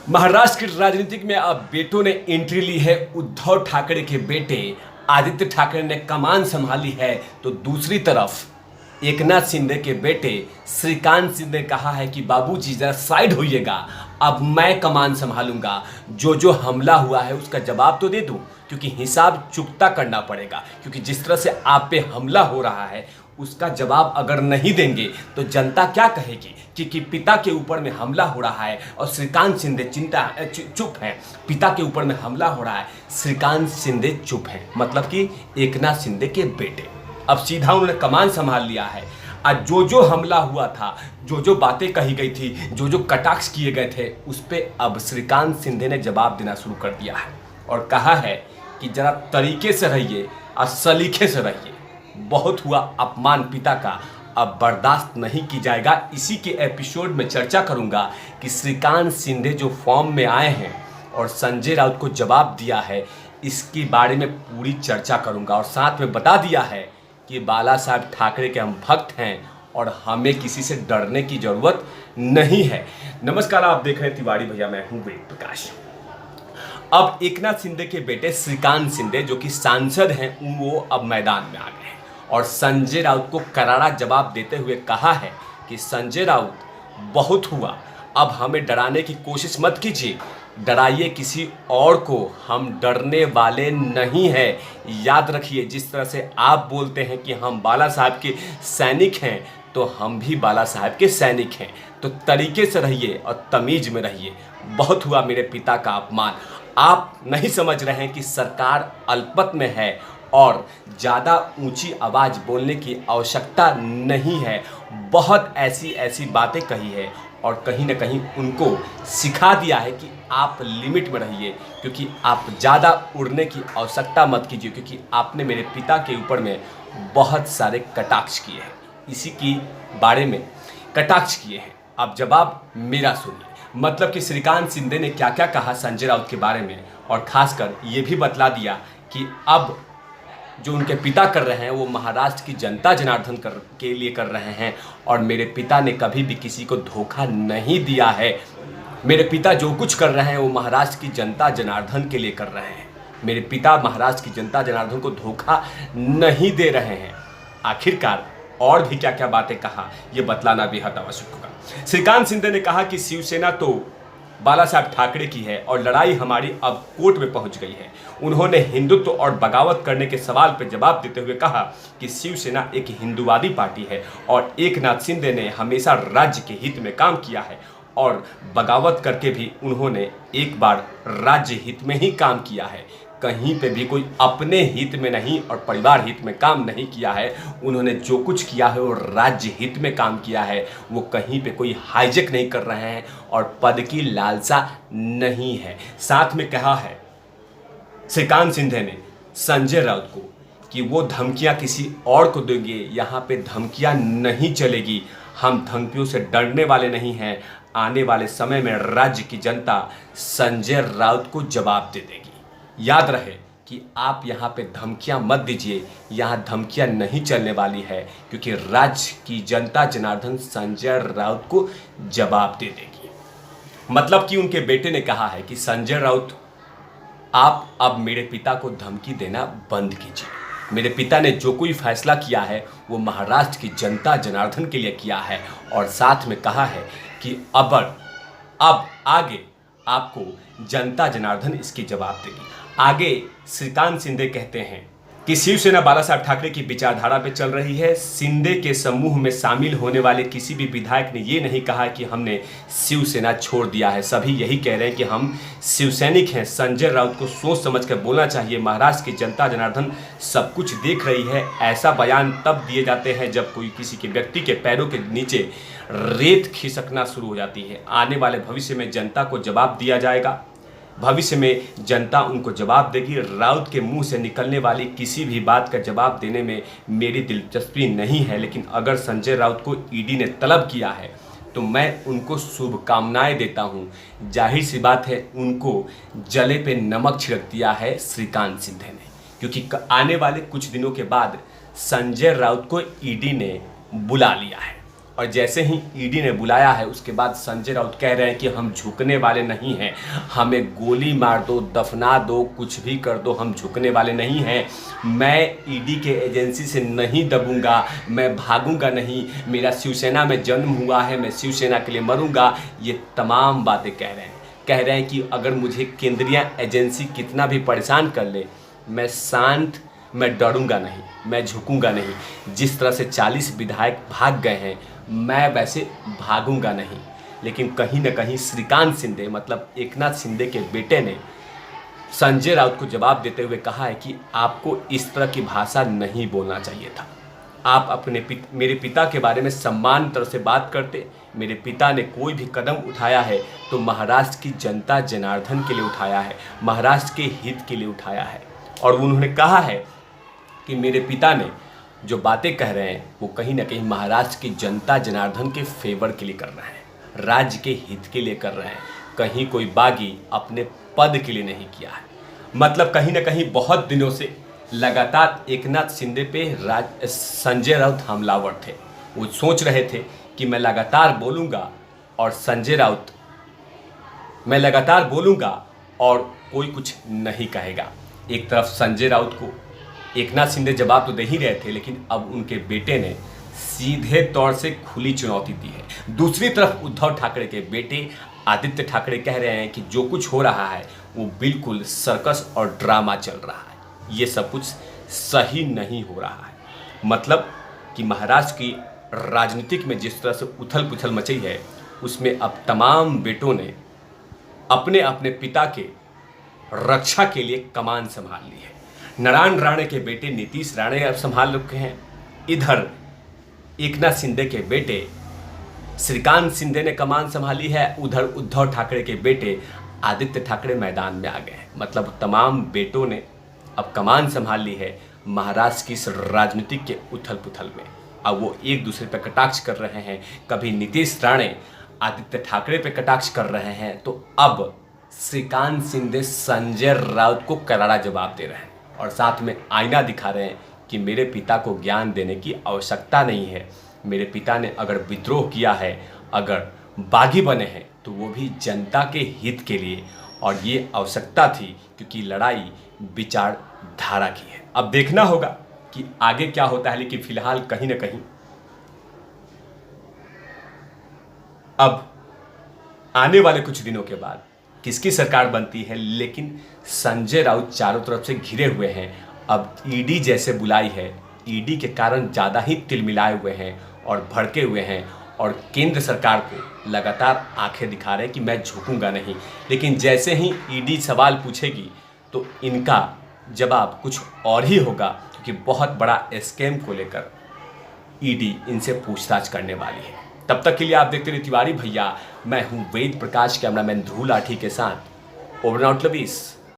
महाराष्ट्र की राजनीति में अब बेटों ने एंट्री ली है। उद्धव ठाकरे के बेटे आदित्य ठाकरे ने कमान संभाली है, तो दूसरी तरफ एकनाथ शिंदे के बेटे श्रीकांत शिंदे कहा है कि बाबूजी जरा साइड होइएगा, अब मैं कमान संभालूंगा। जो हमला हुआ है उसका जवाब तो दे दूं, क्योंकि हिसाब चुकता करना पड़ेगा। क्योंकि जिस तरह से आप पे हमला हो रहा है उसका जवाब अगर नहीं देंगे तो जनता क्या कहेगी कि पिता के ऊपर में हमला हो रहा है और श्रीकांत शिंदे चुप हैं। पिता के ऊपर में हमला हो रहा है, श्रीकांत शिंदे चुप हैं, मतलब कि एकनाथ शिंदे के बेटे। अब सीधा उन्होंने कमान संभाल लिया है। आज जो हमला हुआ था, जो बातें कही गई थी, जो कटाक्ष किए गए थे, उस पर अब श्रीकांत शिंदे ने जवाब देना शुरू कर दिया है और कहा है कि जरा तरीके से रहिए और सलीके से रहिए। बहुत हुआ अपमान पिता का, अब बर्दाश्त नहीं की जाएगा। इसी के एपिसोड में चर्चा करूंगा कि श्रीकांत शिंदे जो फॉर्म में आए हैं और संजय राउत को जवाब दिया है, इसके बारे में पूरी चर्चा करूंगा। और साथ में बता दिया है कि बाला साहब ठाकरे के हम भक्त हैं और हमें किसी से डरने की जरूरत नहीं है। नमस्कार, आप देख रहे हैं तिवारी भैया, मैं हूं वेद प्रकाश। अब एकनाथ शिंदे के बेटे श्रीकांत शिंदे जो कि सांसद हैं, वो अब मैदान में आ गए हैं और संजय राउत को करारा जवाब देते हुए कहा है कि संजय राउत बहुत हुआ, अब हमें डराने की कोशिश मत कीजिए, डराइए किसी और को, हम डरने वाले नहीं हैं। याद रखिए, जिस तरह से आप बोलते हैं कि हम बाला साहब के सैनिक हैं, तो हम भी बाला साहब के सैनिक हैं। तो तरीके से रहिए और तमीज में रहिए। बहुत हुआ मेरे पिता का अपमान। आप नहीं समझ रहे हैं कि सरकार अल्पत में है और ज़्यादा ऊंची आवाज़ बोलने की आवश्यकता नहीं है। बहुत ऐसी बातें कही है और कहीं ना कहीं उनको सिखा दिया है कि आप लिमिट में रहिए, क्योंकि आप ज़्यादा उड़ने की आवश्यकता मत कीजिए, क्योंकि आपने मेरे पिता के ऊपर में बहुत सारे कटाक्ष किए हैं, इसी की बारे में कटाक्ष किए हैं। अब जवाब मेरा सुनिए। मतलब कि श्रीकांत शिंदे ने क्या क्या कहा संजय राउत के बारे में, और खासकर ये भी बतला दिया कि अब जो उनके पिता कर रहे हैं वो महाराष्ट्र की जनता जनार्दन के लिए कर रहे हैं और मेरे पिता ने कभी भी किसी को धोखा नहीं दिया है। मेरे पिता जो कुछ कर रहे हैं वो महाराष्ट्र की जनता जनार्दन के लिए कर रहे हैं। मेरे पिता महाराष्ट्र की जनता जनार्दन को धोखा नहीं दे रहे हैं। आखिरकार और भी क्या क्या बातें कहा, ये बतलाना बेहद आवश्यक होगा। श्रीकांत शिंदे ने कहा कि शिवसेना तो बाला साहब ठाकरे की है और लड़ाई हमारी अब कोर्ट में पहुंच गई है। उन्होंने हिंदुत्व और बगावत करने के सवाल पर जवाब देते हुए कहा कि शिवसेना एक हिंदुवादी पार्टी है और एकनाथ शिंदे ने हमेशा राज्य के हित में काम किया है और बगावत करके भी उन्होंने एक बार राज्य हित में ही काम किया है। कहीं पे भी कोई अपने हित में नहीं और परिवार हित में काम नहीं किया है। उन्होंने जो कुछ किया है वो राज्य हित में काम किया है। वो कहीं पे कोई हाईजेक नहीं कर रहे हैं और पद की लालसा नहीं है। साथ में कहा है श्रीकांत शिंदे ने संजय राउत को कि वो धमकियां किसी और को देंगे, यहाँ पे धमकियां नहीं चलेगी। हम धमकियों से डरने वाले नहीं हैं। आने वाले समय में राज्य की जनता संजय राउत को जवाब दे देगी। याद रहे कि आप यहाँ पे धमकियाँ मत दीजिए, यहाँ धमकियाँ नहीं चलने वाली है, क्योंकि राज्य की जनता जनार्दन संजय राउत को जवाब दे देगी। मतलब कि उनके बेटे ने कहा है कि संजय राउत, आप अब मेरे पिता को धमकी देना बंद कीजिए। मेरे पिता ने जो कोई फैसला किया है वो महाराष्ट्र की जनता जनार्दन के लिए किया है। और साथ में कहा है कि अब आगे आपको जनता जनार्दन इसकी जवाब देगी। आगे श्रीकांत शिंदे कहते हैं कि शिवसेना बाला साहब ठाकरे की विचारधारा पे चल रही है। शिंदे के समूह में शामिल होने वाले किसी भी विधायक ने ये नहीं कहा कि हमने शिवसेना छोड़ दिया है। सभी यही कह रहे हैं कि हम शिवसैनिक हैं। संजय राउत को सोच समझ कर बोलना चाहिए। महाराष्ट्र की जनता जनार्दन सब कुछ देख रही है। ऐसा बयान तब दिए जाते हैं जब कोई किसी के व्यक्ति के पैरों के नीचे रेत खिसकना शुरू हो जाती है। आने वाले भविष्य में जनता को जवाब दिया जाएगा। भविष्य में जनता उनको जवाब देगी। राउत के मुंह से निकलने वाली किसी भी बात का जवाब देने में मेरी दिलचस्पी नहीं है, लेकिन अगर संजय राउत को ईडी ने तलब किया है तो मैं उनको शुभकामनाएं देता हूं। जाहिर सी बात है, उनको जले पे नमक छिड़क दिया है श्रीकांत शिंदे ने, क्योंकि आने वाले कुछ दिनों के बाद संजय राउत को ईडी ने बुला लिया है और जैसे ही ईडी ने बुलाया है उसके बाद संजय राउत कह रहे हैं कि हम झुकने वाले नहीं हैं, हमें गोली मार दो, दफना दो, कुछ भी कर दो, हम झुकने वाले नहीं हैं। मैं ईडी के एजेंसी से नहीं दबूंगा, मैं भागूंगा नहीं, मेरा शिवसेना में जन्म हुआ है, मैं शिवसेना के लिए मरूंगा। ये तमाम बातें कह रहे हैं कि अगर मुझे केंद्रीय एजेंसी कितना भी परेशान कर ले, मैं शांत, मैं डरूंगा नहीं, मैं झुकूंगा नहीं। जिस तरह से 40 विधायक भाग गए हैं, मैं वैसे भागूंगा नहीं। लेकिन कहीं ना कहीं श्रीकांत शिंदे मतलब एकनाथ शिंदे के बेटे ने संजय राउत को जवाब देते हुए कहा है कि आपको इस तरह की भाषा नहीं बोलना चाहिए था। आप मेरे पिता के बारे में सम्मान तरह से बात करते। मेरे पिता ने कोई भी कदम उठाया है तो महाराष्ट्र की जनता जनार्दन के लिए उठाया है, महाराष्ट्र के हित के लिए उठाया है। और उन्होंने कहा है कि मेरे पिता ने जो बातें कह रहे हैं वो कहीं ना कहीं महाराष्ट्र की जनता जनार्दन के फेवर के लिए कर रहे हैं, राज्य के हित के लिए कर रहे हैं, कहीं कोई बागी अपने पद के लिए नहीं किया है। मतलब कहीं ना कहीं बहुत दिनों से लगातार एकनाथ शिंदे पे संजय राउत हमलावर थे। वो सोच रहे थे कि मैं लगातार बोलूँगा और संजय राउत, मैं लगातार बोलूँगा और कोई कुछ नहीं कहेगा। एक तरफ संजय राउत को एकनाथ शिंदे जवाब तो दे ही रहे थे, लेकिन अब उनके बेटे ने सीधे तौर से खुली चुनौती दी है। दूसरी तरफ उद्धव ठाकरे के बेटे आदित्य ठाकरे कह रहे हैं कि जो कुछ हो रहा है वो बिल्कुल सर्कस और ड्रामा चल रहा है, ये सब कुछ सही नहीं हो रहा है। मतलब कि महाराष्ट्र की राजनीतिक में जिस तरह से उथल पुथल मची है, उसमें अब तमाम बेटों ने अपने अपने पिता के रक्षा के लिए कमान संभाल ली है। नारायण राणे के बेटे नीतीश राणे अब संभाल रखे हैं, इधर एकनाथ शिंदे के बेटे श्रीकांत शिंदे ने कमान संभाली है, उधर उद्धव ठाकरे के बेटे आदित्य ठाकरे मैदान में आ गए हैं। मतलब तमाम बेटों ने अब कमान संभाल ली है महाराष्ट्र की इस राजनीतिक के उथल पुथल में। अब वो एक दूसरे पर कटाक्ष कर रहे हैं, कभी नीतीश राणे आदित्य ठाकरे पे कटाक्ष कर रहे हैं, तो अब श्रीकांत शिंदे संजय राउत को करारा जवाब दे रहे हैं और साथ में आईना दिखा रहे हैं कि मेरे पिता को ज्ञान देने की आवश्यकता नहीं है। मेरे पिता ने अगर विद्रोह किया है, अगर बागी बने हैं, तो वो भी जनता के हित के लिए, और ये आवश्यकता थी क्योंकि लड़ाई विचारधारा की है। अब देखना होगा कि आगे क्या होता है, लेकिन फिलहाल कहीं ना कहीं अब आने वाले कुछ दिनों के बाद किसकी सरकार बनती है, लेकिन संजय राउत चारों तरफ से घिरे हुए हैं। अब ईडी जैसे बुलाई है, ईडी के कारण ज़्यादा ही तिलमिलाए हुए हैं और भड़के हुए हैं और केंद्र सरकार को लगातार आंखें दिखा रहे हैं कि मैं झुकूंगा नहीं। लेकिन जैसे ही ईडी सवाल पूछेगी तो इनका जवाब कुछ और ही होगा, क्योंकि बहुत बड़ा स्कैम को लेकर ईडी इनसे पूछताछ करने वाली है। तब तक के लिए आप देखते रहिए तिवारी भैया। मैं हूं वेद प्रकाश, कैमरामैन ध्रुव लाठी के साथ। Over out लवीस।